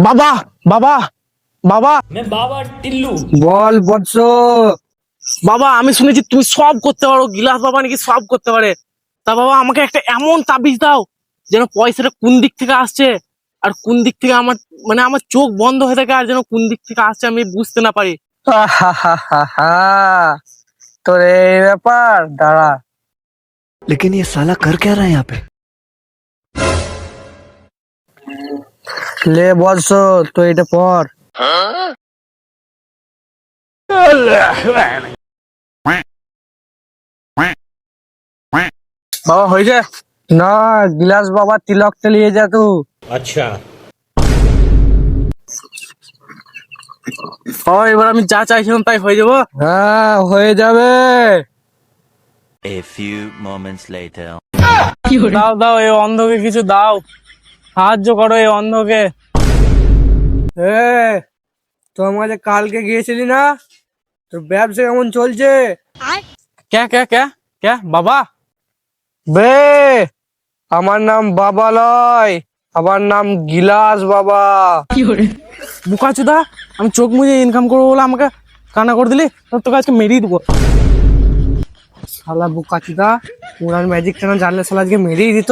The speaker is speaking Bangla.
বাবা বাবা বাবা বাবা টিল্লু। বল বৎস। বাবা আমি শুনেছি তুমি সব করতে পারো, গিলাস বাবা নাকি সব করতে পারে। তা বাবা আমাকে একটা এমন তাবিজ দাও যেন পয়সাটা কোন দিক থেকে আসছে আর কোন দিক থেকে আমার, মানে আমার চোখ বন্ধ হয়ে থাকে আর যেন কোন দিক থেকে আসছে আমি বুঝতে না পারি। তোর এই ব্যাপার, দাঁড়া। लेकिन ये साला कर क्या रहा है यहाँ पे। লে বৎস, তো এটা পর। বাবা হয়েছে? না, গিলাস বাবা তিলকটা নিয়ে যা তু। আচ্ছা বাবা এবার আমি যা চাইছিলাম তাই হয়ে যাবো? হ্যাঁ, হয়ে যাবে। A few moments later. দাও দাও, এই অন্ধকে কিছু দাও, সাহায্য করো এই অন্ধকে। এ, তোমার যে কালকে গিয়েছিলি না, তোর ব্যবসা কেমন চলছে? ক্যা ক্যা ক্যা ক্যা বাবা? বে, আমার নাম বাবা লয়, আমার নাম গিলাস বাবা। বুকাচুদা, আমি চোখ মুজে ইনকাম করবো বলে আমাকে কানা করে দিলি, তোকে আজকে মেরেই দেবো। শালা বুকাচুদা, উড়ান ম্যাজিক টানা জানলে শালা আজকে মেরেই দিত।